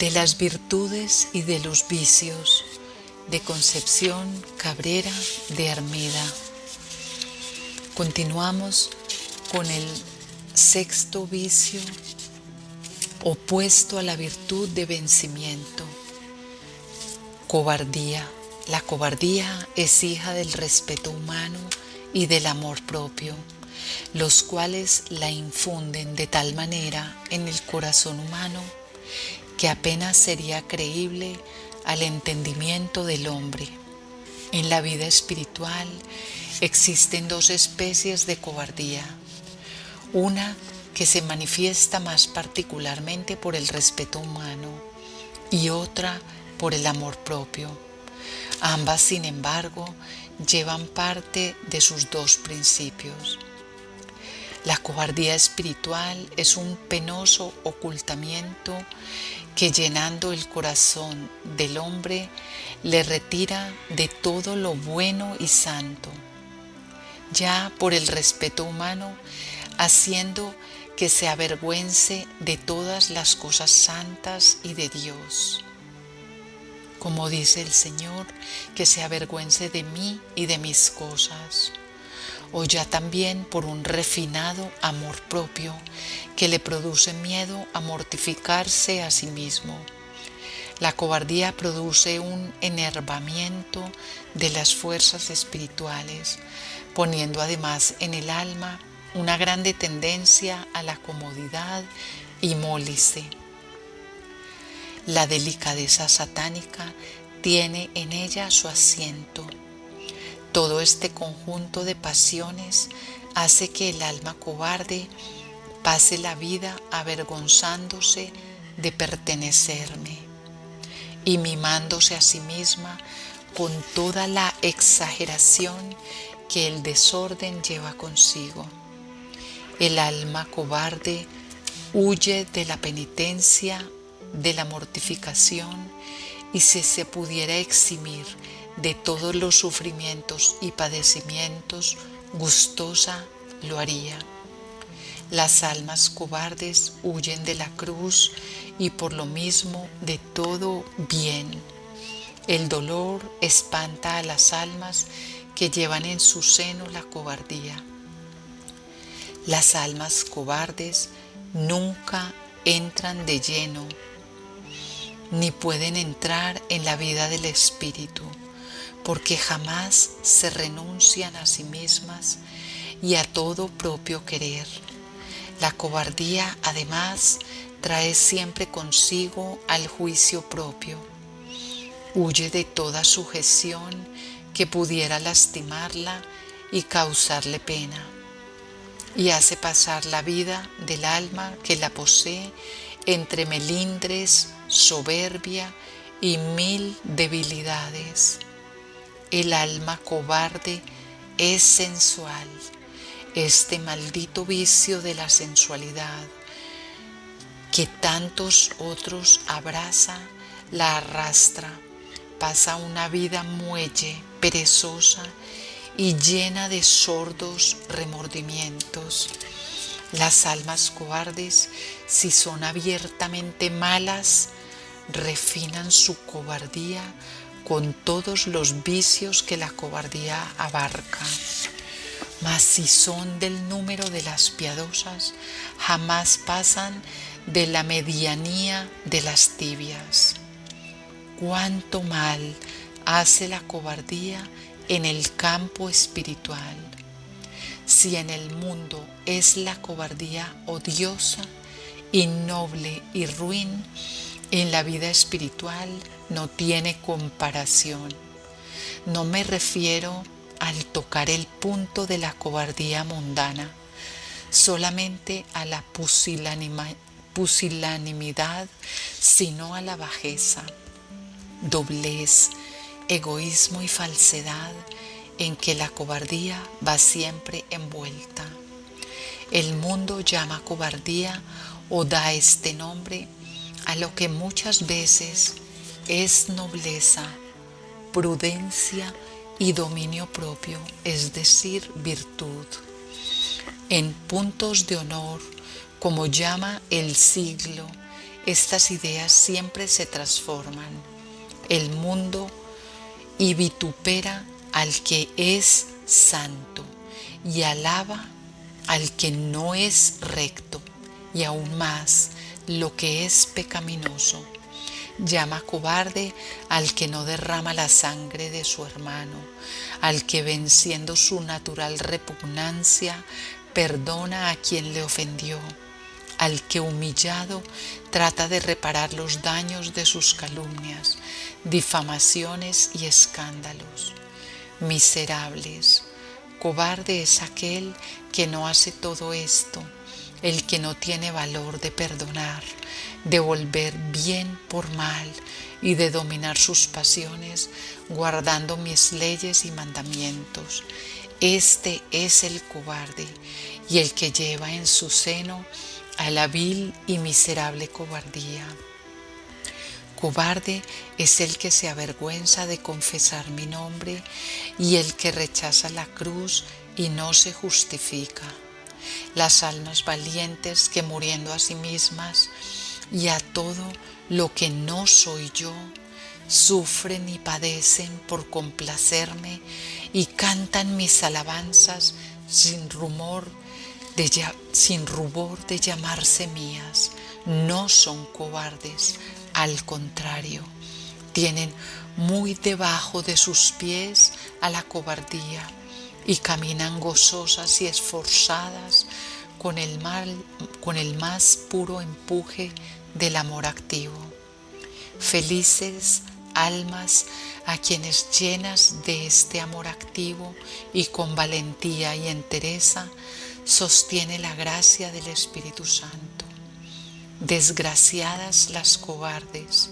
de las virtudes y de los vicios, de Concepción Cabrera de Armida. Continuamos con el sexto vicio opuesto a la virtud de vencimiento: cobardía. La cobardía es hija del respeto humano y del amor propio, los cuales la infunden de tal manera en el corazón humano que apenas sería creíble al entendimiento del hombre. En la vida espiritual existen dos especies de cobardía: una que se manifiesta más particularmente por el respeto humano y otra por el amor propio. Ambas, sin embargo, llevan parte de sus dos principios. La cobardía espiritual es un penoso ocultamiento que, llenando el corazón del hombre, le retira de todo lo bueno y santo, ya por el respeto humano, haciendo que se avergüence de todas las cosas santas y de Dios. Como dice el Señor, que se avergüence de mí y de mis cosas. O ya también por un refinado amor propio que le produce miedo a mortificarse a sí mismo. La cobardía produce un enervamiento de las fuerzas espirituales, poniendo además en el alma una grande tendencia a la comodidad y mólice. La delicadeza satánica tiene en ella su asiento. Todo este conjunto de pasiones hace que el alma cobarde pase la vida avergonzándose de pertenecerme y mimándose a sí misma con toda la exageración que el desorden lleva consigo. El alma cobarde huye de la penitencia, de la mortificación, y si se pudiera eximir de todos los sufrimientos y padecimientos, gustosa lo haría. Las almas cobardes huyen de la cruz y por lo mismo de todo bien. El dolor espanta a las almas que llevan en su seno la cobardía. Las almas cobardes nunca entran de lleno, ni pueden entrar en la vida del espíritu, porque jamás se renuncian a sí mismas y a todo propio querer. La cobardía, además, trae siempre consigo al juicio propio. Huye de toda sujeción que pudiera lastimarla y causarle pena, y hace pasar la vida del alma que la posee entre melindres, soberbia y mil debilidades. El alma cobarde es sensual. Este maldito vicio de la sensualidad, que tantos otros abraza, la arrastra, pasa una vida muelle, perezosa y llena de sordos remordimientos. Las almas cobardes, si son abiertamente malas, refinan su cobardía con todos los vicios que la cobardía abarca. Mas si son del número de las piadosas, jamás pasan de la medianía de las tibias. Cuánto mal hace la cobardía en el campo espiritual. Si en el mundo es la cobardía odiosa, innoble y ruin, en la vida espiritual no tiene comparación. No me refiero al tocar el punto de la cobardía mundana, solamente a la pusilanimidad, sino a la bajeza, doblez, egoísmo y falsedad en que la cobardía va siempre envuelta. El mundo llama cobardía o da este nombre a lo que muchas veces es nobleza, prudencia y dominio propio, es decir, virtud. En puntos de honor, como llama el siglo, Estas ideas siempre se transforman. El mundo y vitupera al que es santo y alaba al que no es recto, y aún más lo que es pecaminoso. Llama cobarde al que no derrama la sangre de su hermano, al que venciendo su natural repugnancia perdona a quien le ofendió, al que humillado trata de reparar los daños de sus calumnias, difamaciones y escándalos. Miserables, cobarde es aquel que no hace todo esto, el que no tiene valor de perdonar, de volver bien por mal y de dominar sus pasiones, guardando mis leyes y mandamientos. Este es el cobarde y el que lleva en su seno a la vil y miserable cobardía. Cobarde es el que se avergüenza de confesar mi nombre y el que rechaza la cruz y no se justifica. Las almas valientes que muriendo a sí mismas y a todo lo que no soy yo, sufren y padecen por complacerme y cantan mis alabanzas sin rubor de llamarse mías. No son cobardes, al contrario, tienen muy debajo de sus pies a la cobardía y caminan gozosas y esforzadas con el más puro empuje del amor activo. Felices almas a quienes llenas de este amor activo y con valentía y entereza sostiene la gracia del Espíritu Santo. Desgraciadas las cobardes,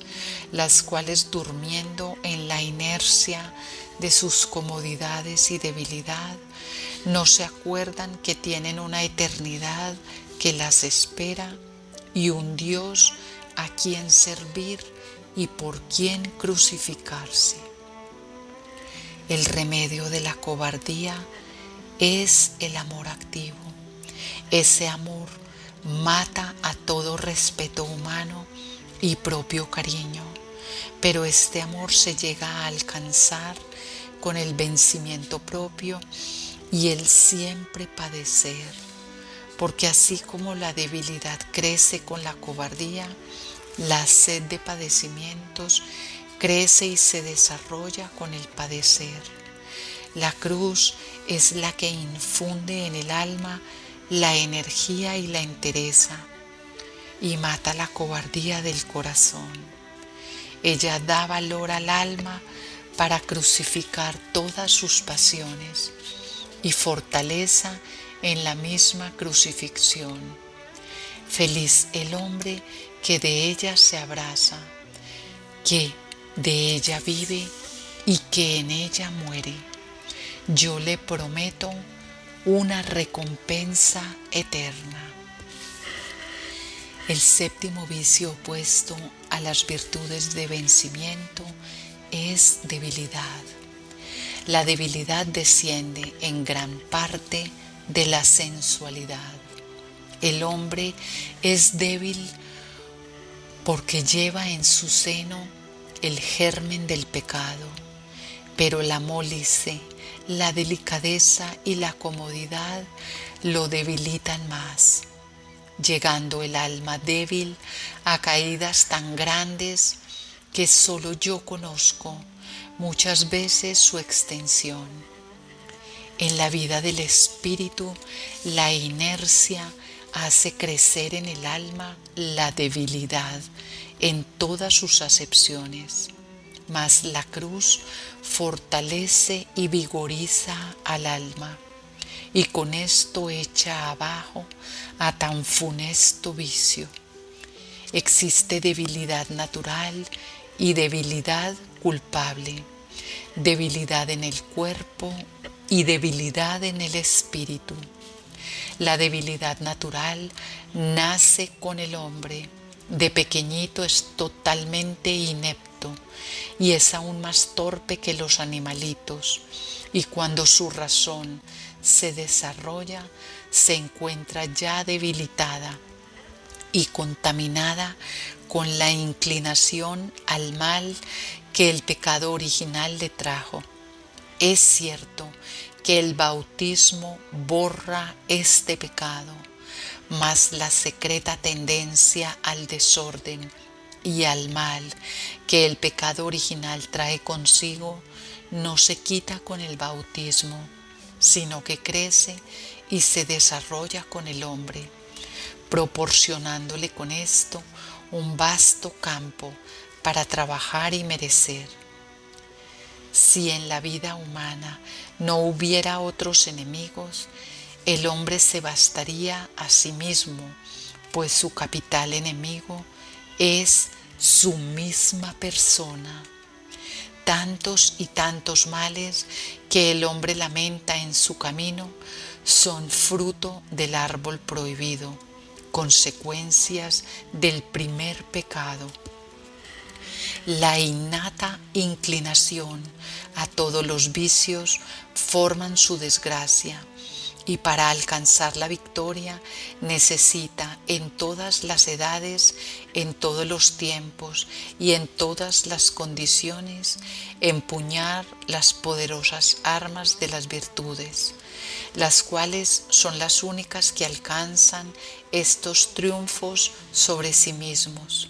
las cuales durmiendo en la inercia de sus comodidades y debilidad, no se acuerdan que tienen una eternidad que las espera y un Dios a quien servir y por quien crucificarse. El remedio de la cobardía es el amor activo. Ese amor mata a todo respeto humano y propio cariño, pero este amor se llega a alcanzar con el vencimiento propio y el siempre padecer, porque así como la debilidad crece con la cobardía, la sed de padecimientos crece y se desarrolla con el padecer. La cruz es la que infunde en el alma la energía y la entereza y mata la cobardía del corazón. Ella da valor al alma para crucificar todas sus pasiones y fortaleza en la misma crucifixión. Feliz el hombre que de ella se abraza, que de ella vive y que en ella muere. Yo le prometo una recompensa eterna. El séptimo vicio opuesto a las virtudes de vencimiento es debilidad. La debilidad desciende en gran parte de la sensualidad. El hombre es débil porque lleva en su seno el germen del pecado, pero la molicie, la delicadeza y la comodidad lo debilitan más, llegando el alma débil a caídas tan grandes que solo yo conozco muchas veces su extensión. En la vida del espíritu, la inercia hace crecer en el alma la debilidad en todas sus acepciones, mas la cruz fortalece y vigoriza al alma, y con esto echa abajo a tan funesto vicio. Existe debilidad natural y debilidad culpable, debilidad en el cuerpo y debilidad en el espíritu. La debilidad natural nace con el hombre. De pequeñito es totalmente inepto y es aún más torpe que los animalitos, y cuando su razón se desarrolla se encuentra ya debilitada y contaminada con la inclinación al mal que el pecado original le trajo. Es cierto que el bautismo borra este pecado, mas la secreta tendencia al desorden y al mal que el pecado original trae consigo no se quita con el bautismo, sino que crece y se desarrolla con el hombre, proporcionándole con esto un vasto campo para trabajar y merecer. Si en la vida humana no hubiera otros enemigos, el hombre se bastaría a sí mismo, pues su capital enemigo es su misma persona. Tantos y tantos males que el hombre lamenta en su camino son fruto del árbol prohibido, consecuencias del primer pecado. La innata inclinación a todos los vicios forman su desgracia, y para alcanzar la victoria necesita en todas las edades, en todos los tiempos y en todas las condiciones empuñar las poderosas armas de las virtudes, las cuales son las únicas que alcanzan estos triunfos sobre sí mismos.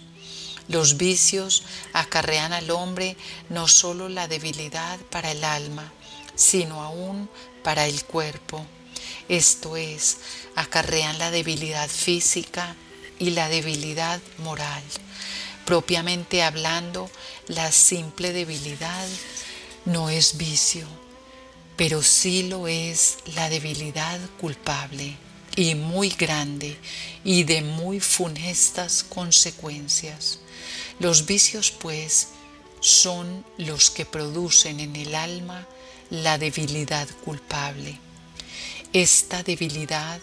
Los vicios acarrean al hombre no solo la debilidad para el alma, sino aún para el cuerpo. Esto es, acarrean la debilidad física y la debilidad moral. Propiamente hablando, la simple debilidad no es vicio, pero sí lo es la debilidad culpable y muy grande y de muy funestas consecuencias. Los vicios, pues, son los que producen en el alma la debilidad culpable. Esta debilidad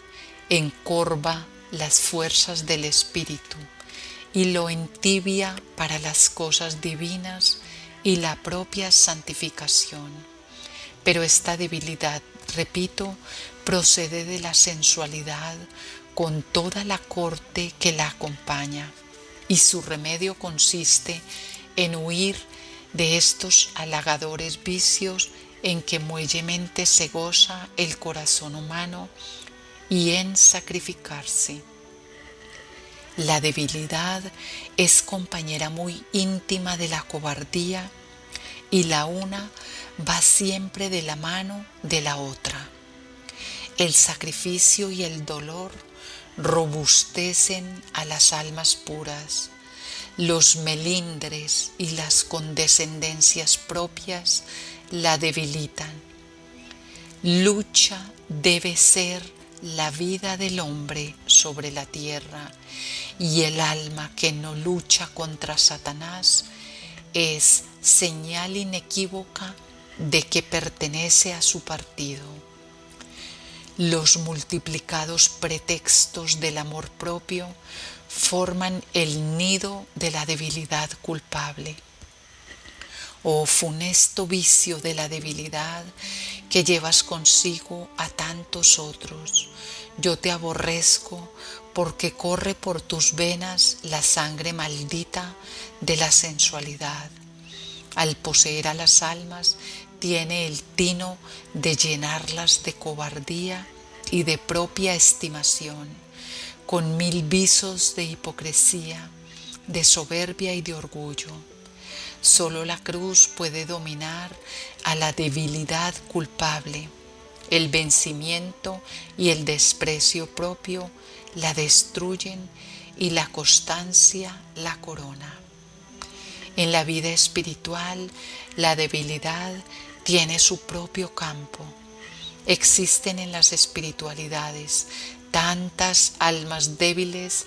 encorva las fuerzas del espíritu y lo entibia para las cosas divinas y la propia santificación. Pero esta debilidad, repito, procede de la sensualidad con toda la corte que la acompaña, y su remedio consiste en huir de estos halagadores vicios en que muellemente se goza el corazón humano y en sacrificarse. La debilidad es compañera muy íntima de la cobardía y la una va siempre de la mano de la otra. El sacrificio y el dolor robustecen a las almas puras. Los melindres y las condescendencias propias la debilitan. Lucha debe ser la vida del hombre sobre la tierra, y el alma que no lucha contra Satanás es señal inequívoca de que pertenece a su partido. Los multiplicados pretextos del amor propio forman el nido de la debilidad culpable. Oh funesto vicio de la debilidad que llevas consigo a tantos otros, yo te aborrezco porque corre por tus venas la sangre maldita de la sensualidad. Al poseer a las almas, tiene el tino de llenarlas de cobardía y de propia estimación, con mil visos de hipocresía, de soberbia y de orgullo. Solo la cruz puede dominar a la debilidad culpable. El vencimiento y el desprecio propio la destruyen y la constancia la corona. En la vida espiritual, la debilidad tiene su propio campo. Existen en las espiritualidades tantas almas débiles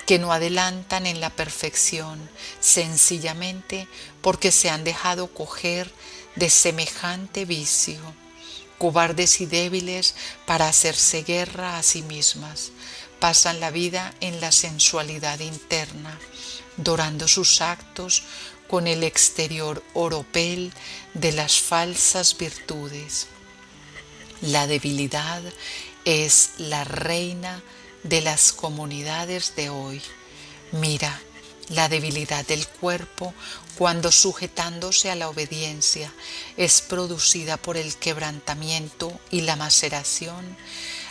que no adelantan en la perfección, sencillamente porque se han dejado coger de semejante vicio, cobardes y débiles para hacerse guerra a sí mismas. Pasan la vida en la sensualidad interna, dorando sus actos con el exterior oropel de las falsas virtudes. La debilidad es la reina de las comunidades de hoy. Mira, La debilidad del cuerpo, cuando sujetándose a la obediencia, es producida por el quebrantamiento y la maceración,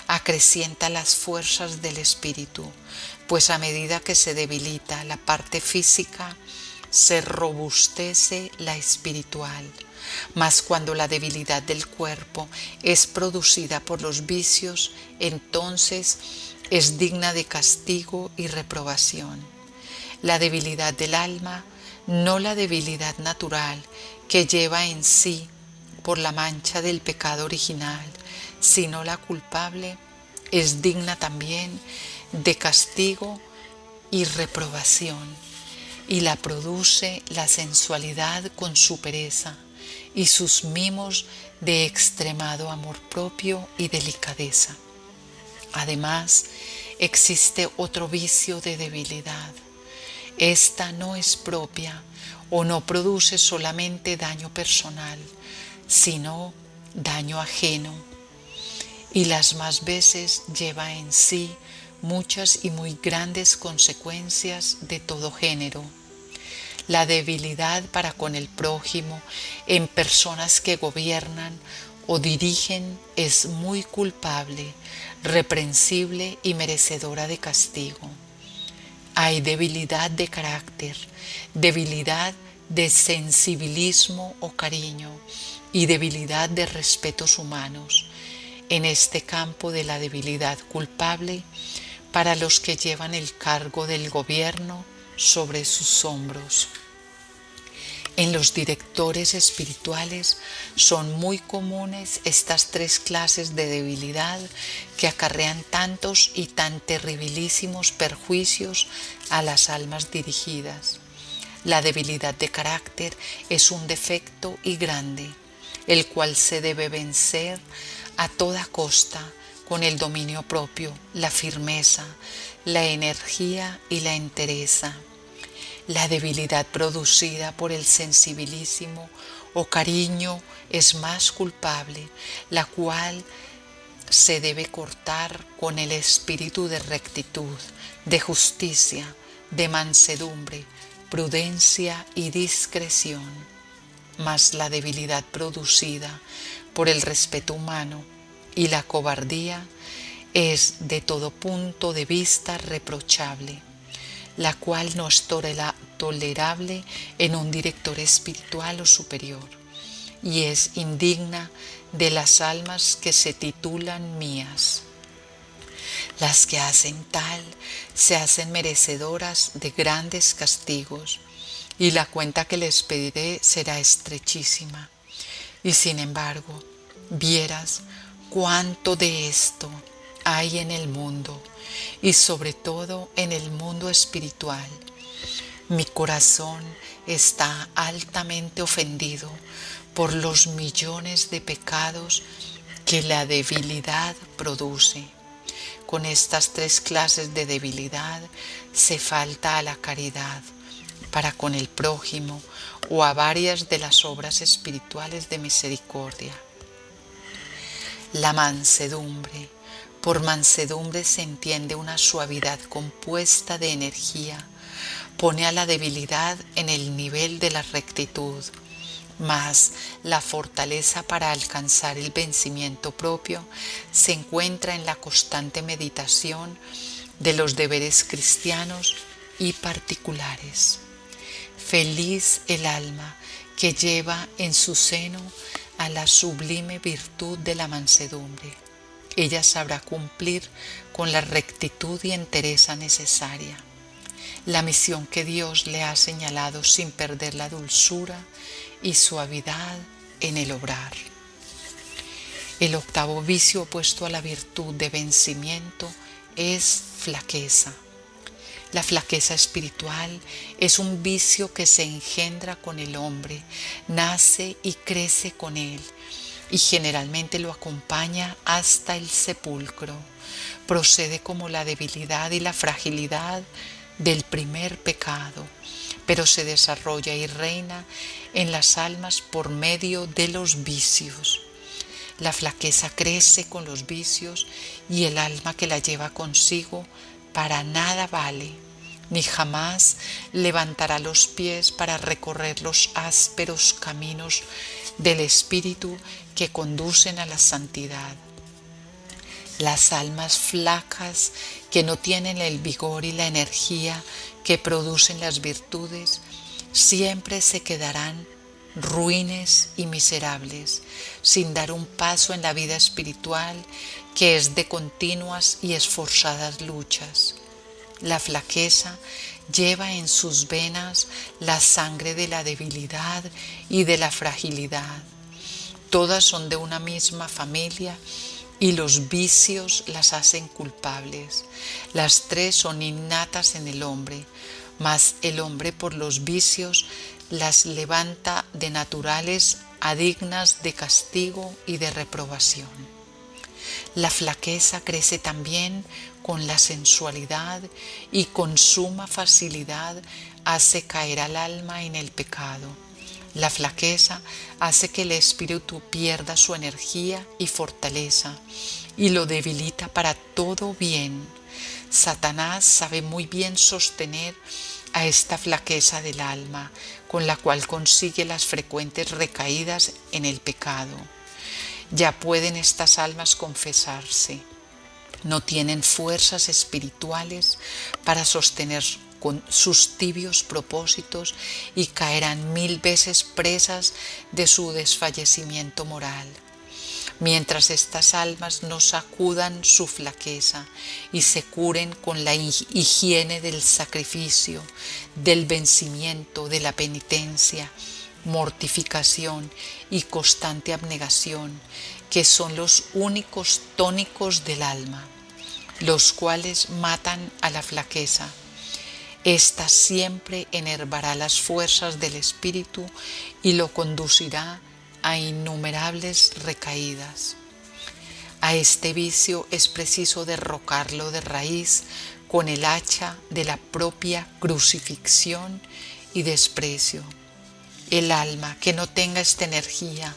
acrecienta las fuerzas del espíritu, pues a medida que se debilita la parte física, se robustece la espiritual. Mas cuando la debilidad del cuerpo es producida por los vicios, entonces es digna de castigo y reprobación. La debilidad del alma, no la debilidad natural que lleva en sí por la mancha del pecado original, sino la culpable, es digna también de castigo y reprobación, y la produce la sensualidad con su pereza y sus mimos de extremado amor propio y delicadeza. Además, existe otro vicio de debilidad. Esta no es propia o no produce solamente daño personal, sino daño ajeno, y las más veces lleva en sí muchas y muy grandes consecuencias de todo género. La debilidad para con el prójimo en personas que gobiernan o dirigen es muy culpable, reprensible y merecedora de castigo. Hay debilidad de carácter, debilidad de sensibilismo o cariño y debilidad de respetos humanos. En este campo de la debilidad culpable, para los que llevan el cargo del gobierno sobre sus hombros. En los directores espirituales son muy comunes estas tres clases de debilidad que acarrean tantos y tan terribilísimos perjuicios a las almas dirigidas. La debilidad de carácter es un defecto y grande, el cual se debe vencer a toda costa con el dominio propio, la firmeza, la energía y la entereza. La debilidad producida por el sensibilísimo o cariño es más culpable, la cual se debe cortar con el espíritu de rectitud, de justicia, de mansedumbre, prudencia y discreción. Mas la debilidad producida por el respeto humano y la cobardía es de todo punto de vista reprochable, la cual no es tolerable en un director espiritual o superior, y es indigna de las almas que se titulan mías. Las que hacen tal se hacen merecedoras de grandes castigos, y la cuenta que les pediré será estrechísima. Y sin embargo, vieras cuánto de esto hay en el mundo, y sobre todo en el mundo espiritual. Mi corazón está altamente ofendido por los millones de pecados que la debilidad produce. Con estas tres clases de debilidad se falta a la caridad para con el prójimo o a varias de las obras espirituales de misericordia. La mansedumbre. Por mansedumbre se entiende una suavidad compuesta de energía. Pone a la debilidad en el nivel de la rectitud, mas la fortaleza para alcanzar el vencimiento propio se encuentra en la constante meditación de los deberes cristianos y particulares. Feliz el alma que lleva en su seno a la sublime virtud de la mansedumbre. Ella sabrá cumplir con la rectitud y entereza necesaria la misión que Dios le ha señalado sin perder la dulzura y suavidad en el obrar. El octavo vicio opuesto a la virtud de vencimiento es flaqueza. La flaqueza espiritual es un vicio que se engendra con el hombre, nace y crece con él, y generalmente lo acompaña hasta el sepulcro. Procede como la debilidad y la fragilidad del primer pecado, pero se desarrolla y reina en las almas por medio de los vicios. La flaqueza crece con los vicios y el alma que la lleva consigo para nada vale, ni jamás levantará los pies para recorrer los ásperos caminos del espíritu que conducen a la santidad. Las almas flacas que no tienen el vigor y la energía que producen las virtudes siempre se quedarán ruines y miserables, sin dar un paso en la vida espiritual que es de continuas y esforzadas luchas. La flaqueza lleva en sus venas la sangre de la debilidad y de la fragilidad. Todas son de una misma familia y los vicios las hacen culpables. Las tres son innatas en el hombre, mas el hombre por los vicios las levanta de naturales a dignas de castigo y de reprobación. La flaqueza crece también con la sensualidad y con suma facilidad hace caer al alma en el pecado. La flaqueza hace que el espíritu pierda su energía y fortaleza y lo debilita para todo bien. Satanás sabe muy bien sostener a esta flaqueza del alma, con la cual consigue las frecuentes recaídas en el pecado. Ya pueden estas almas confesarse. No tienen fuerzas espirituales para sostener con sus tibios propósitos y caerán 1000 veces presas de su desfallecimiento moral. Mientras estas almas no sacudan su flaqueza y se curen con la higiene del sacrificio, del vencimiento, de la penitencia, mortificación y constante abnegación, que son los únicos tónicos del alma, los cuales matan a la flaqueza. Esta siempre enervará las fuerzas del espíritu y lo conducirá a innumerables recaídas. A este vicio es preciso derrocarlo de raíz con el hacha de la propia crucifixión y desprecio. El alma que no tenga esta energía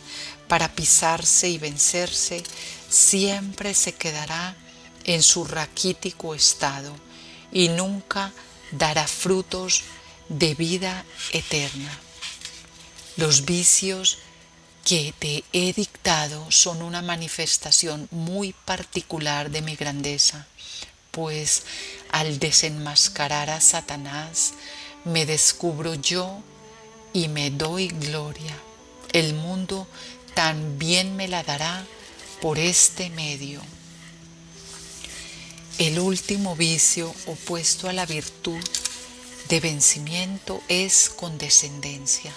para pisarse y vencerse siempre se quedará en su raquítico estado y nunca dará frutos de vida eterna. Los vicios que te he dictado son una manifestación muy particular de mi grandeza, pues al desenmascarar a Satanás me descubro yo y me doy gloria. El mundo también me la dará por este medio. El último vicio opuesto a la virtud de vencimiento es condescendencia.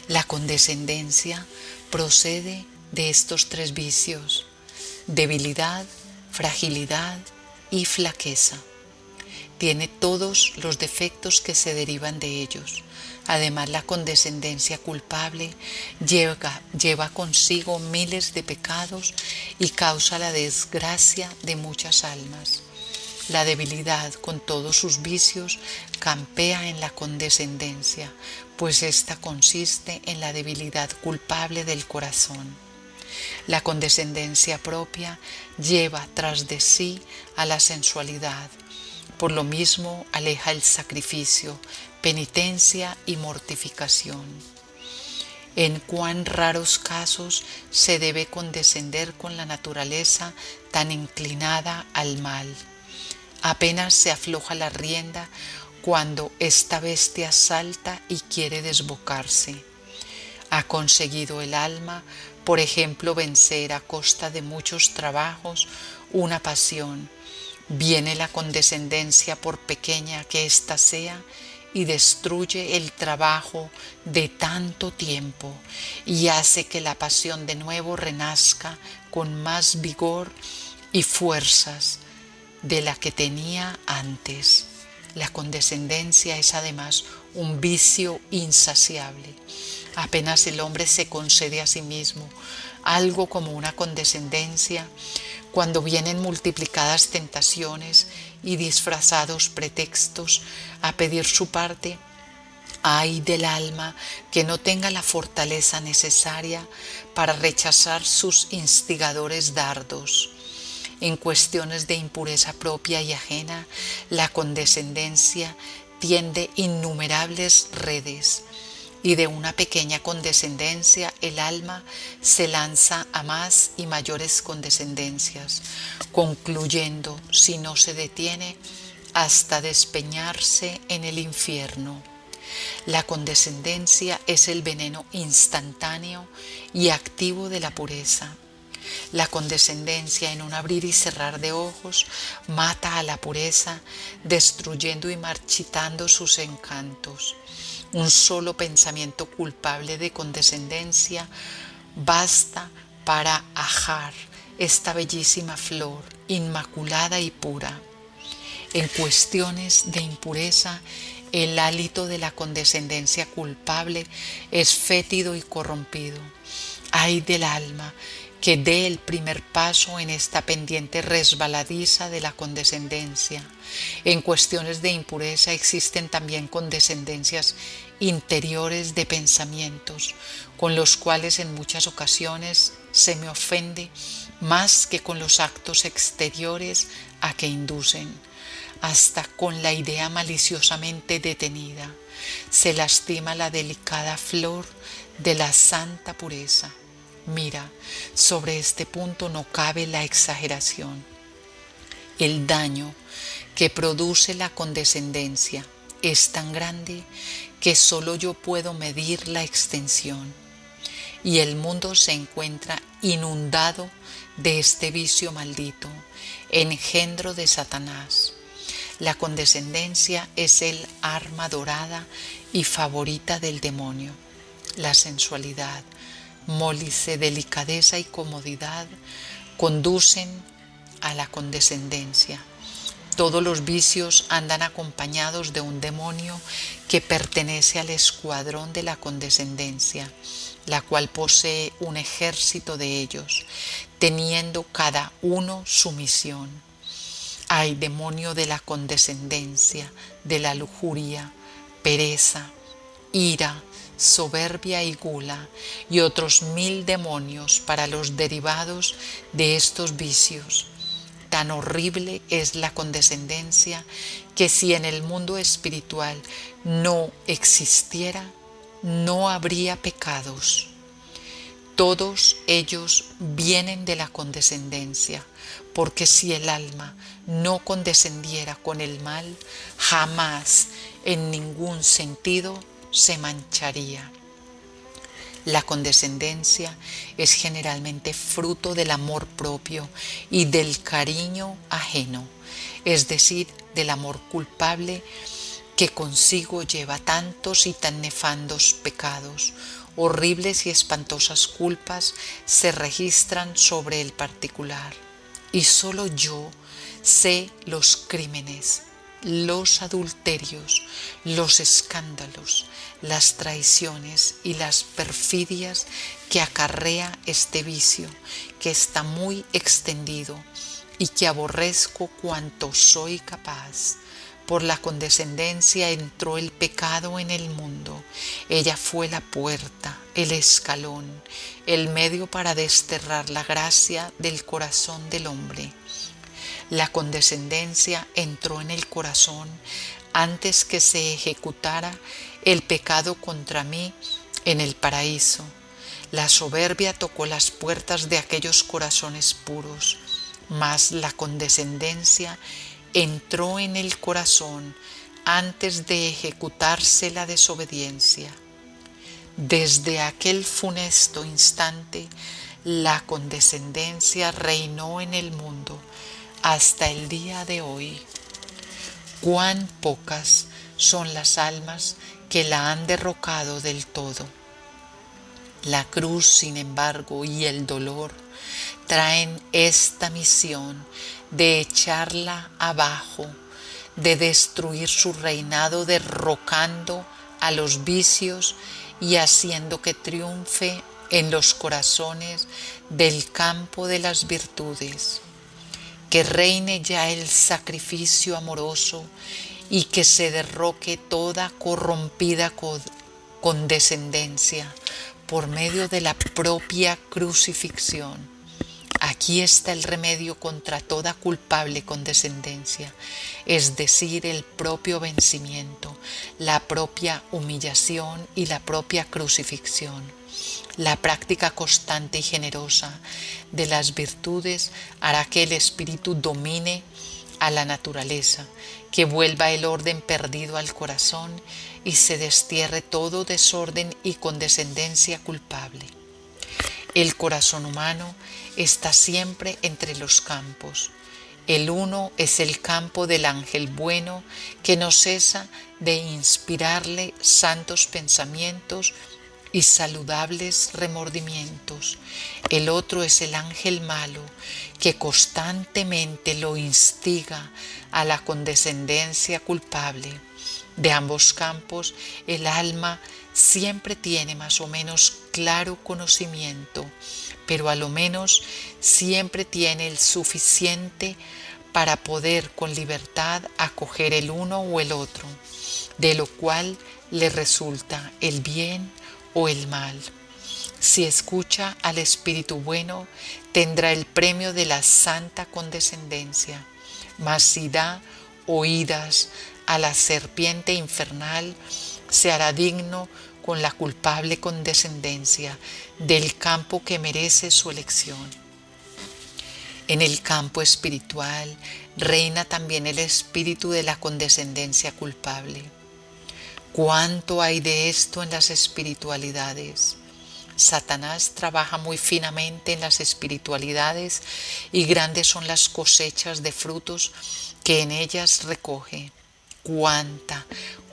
La condescendencia procede de estos tres vicios: debilidad, fragilidad y flaqueza. Tiene todos los defectos que se derivan de ellos. Además, la condescendencia culpable lleva consigo miles de pecados y causa la desgracia de muchas almas. La debilidad, con todos sus vicios, campea en la condescendencia, pues ésta consiste en la debilidad culpable del corazón. La condescendencia propia lleva tras de sí a la sensualidad. Por lo mismo aleja el sacrificio, penitencia y mortificación. En cuán raros casos se debe condescender con la naturaleza tan inclinada al mal. Apenas se afloja la rienda cuando esta bestia salta y quiere desbocarse. Ha conseguido el alma, por ejemplo, vencer a costa de muchos trabajos una pasión. Viene la condescendencia, por pequeña que ésta sea, y destruye el trabajo de tanto tiempo y hace que la pasión de nuevo renazca con más vigor y fuerzas de la que tenía antes. La condescendencia es además un vicio insaciable. Apenas el hombre se concede a sí mismo algo como una condescendencia, cuando vienen multiplicadas tentaciones y disfrazados pretextos a pedir su parte, ay del alma que no tenga la fortaleza necesaria para rechazar sus instigadores dardos. En cuestiones de impureza propia y ajena, la condescendencia tiende innumerables redes, y de una pequeña condescendencia el alma se lanza a más y mayores condescendencias, concluyendo, si no se detiene, hasta despeñarse en el infierno. La condescendencia es el veneno instantáneo y activo de la pureza. La condescendencia, en un abrir y cerrar de ojos, mata a la pureza, destruyendo y marchitando sus encantos. Un solo pensamiento culpable de condescendencia basta para ajar esta bellísima flor, inmaculada y pura. En cuestiones de impureza, el hálito de la condescendencia culpable es fétido y corrompido. Ay del alma que dé el primer paso en esta pendiente resbaladiza de la condescendencia. En cuestiones de impureza existen también condescendencias interiores de pensamientos, con los cuales en muchas ocasiones se me ofende más que con los actos exteriores a que inducen. Hasta con la idea maliciosamente detenida se lastima la delicada flor de la santa pureza. Mira, sobre este punto no cabe la exageración. El daño que produce la condescendencia es tan grande que solo yo puedo medir la extensión, y el mundo se encuentra inundado de este vicio maldito, engendro de Satanás. La condescendencia es el arma dorada y favorita del demonio. La sensualidad, mólice, delicadeza y comodidad conducen a la condescendencia. Todos los vicios andan acompañados de un demonio que pertenece al escuadrón de la condescendencia, la cual posee un ejército de ellos, teniendo cada uno su misión. Ay, demonio de la condescendencia, de la lujuria, pereza, ira, soberbia y gula, y otros 1000 demonios para los derivados de estos vicios. Tan horrible es la condescendencia que si en el mundo espiritual no existiera, no habría pecados. Todos ellos vienen de la condescendencia, porque si el alma no condescendiera con el mal, jamás en ningún sentido se mancharía. La condescendencia es generalmente fruto del amor propio y del cariño ajeno, es decir, del amor culpable que consigo lleva tantos y tan nefandos pecados. Horribles y espantosas culpas se registran sobre el particular, y solo yo sé los crímenes, los adulterios, los escándalos, las traiciones y las perfidias que acarrea este vicio, que está muy extendido y que aborrezco cuanto soy capaz. Por la condescendencia entró el pecado en el mundo. Ella fue la puerta, el escalón, el medio para desterrar la gracia del corazón del hombre. La condescendencia entró en el corazón antes que se ejecutara el pecado contra mí en el paraíso. La soberbia tocó las puertas de aquellos corazones puros, mas la condescendencia entró en el corazón antes de ejecutarse la desobediencia. Desde aquel funesto instante, la condescendencia reinó en el mundo hasta el día de hoy. Cuán pocas son las almas que la han derrocado del todo. La cruz, sin embargo, y el dolor traen esta misión de echarla abajo, de destruir su reinado, derrocando a los vicios y haciendo que triunfe en los corazones del campo de las virtudes. Que reine ya el sacrificio amoroso y que se derroque toda corrompida condescendencia por medio de la propia crucifixión. Aquí está el remedio contra toda culpable condescendencia, es decir, el propio vencimiento, la propia humillación y la propia crucifixión. La práctica constante y generosa de las virtudes hará que el espíritu domine a la naturaleza, que vuelva el orden perdido al corazón y se destierre todo desorden y condescendencia culpable. El corazón humano está siempre entre los campos. El uno es el campo del ángel bueno que no cesa de inspirarle santos pensamientos y saludables remordimientos. El otro es el ángel malo que constantemente lo instiga a la condescendencia culpable. De ambos campos el alma siempre tiene más o menos claro conocimiento, pero a lo menos siempre tiene el suficiente para poder con libertad acoger el uno o el otro, de lo cual le resulta el bien o el mal. Si escucha al Espíritu bueno, tendrá el premio de la santa condescendencia, mas si da oídas a la serpiente infernal, se hará digno con la culpable condescendencia del campo que merece su elección. En el campo espiritual reina también el espíritu de la condescendencia culpable. ¿Cuánto hay de esto en las espiritualidades? Satanás trabaja muy finamente en las espiritualidades y grandes son las cosechas de frutos que en ellas recoge.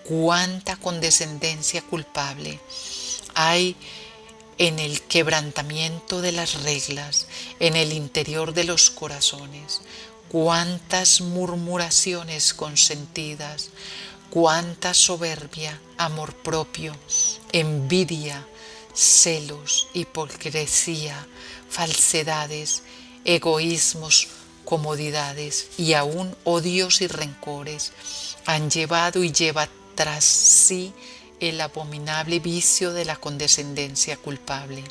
Cuánta condescendencia culpable hay en el quebrantamiento de las reglas, en el interior de los corazones. Cuántas murmuraciones consentidas, cuánta soberbia, amor propio, envidia, celos, hipocresía, falsedades, egoísmos, comodidades y aún odios y rencores han llevado y lleva tras sí el abominable vicio de la condescendencia culpable.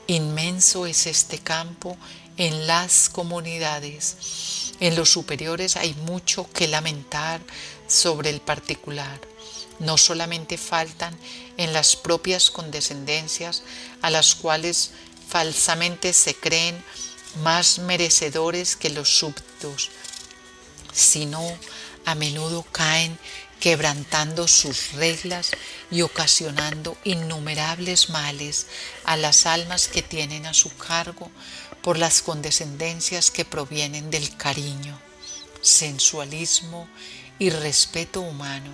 Inmenso es este campo en las comunidades. En los superiores hay mucho que lamentar sobre el particular. No solamente faltan en las propias condescendencias, a las cuales falsamente se creen más merecedores que los súbditos, sino a menudo caen quebrantando sus reglas y ocasionando innumerables males a las almas que tienen a su cargo por las condescendencias que provienen del cariño, sensualismo y respeto humano.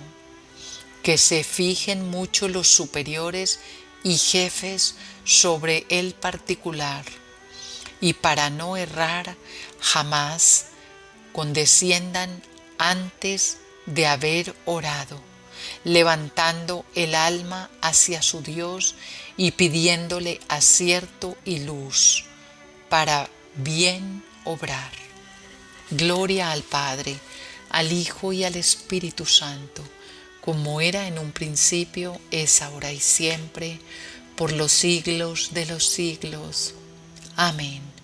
Que se fijen mucho los superiores y jefes sobre el particular, y para no errar jamás condesciendan antes de haber orado, levantando el alma hacia su Dios y pidiéndole acierto y luz para bien obrar. Gloria al Padre, al Hijo y al Espíritu Santo, como era en un principio, es ahora y siempre, por los siglos de los siglos. Amén.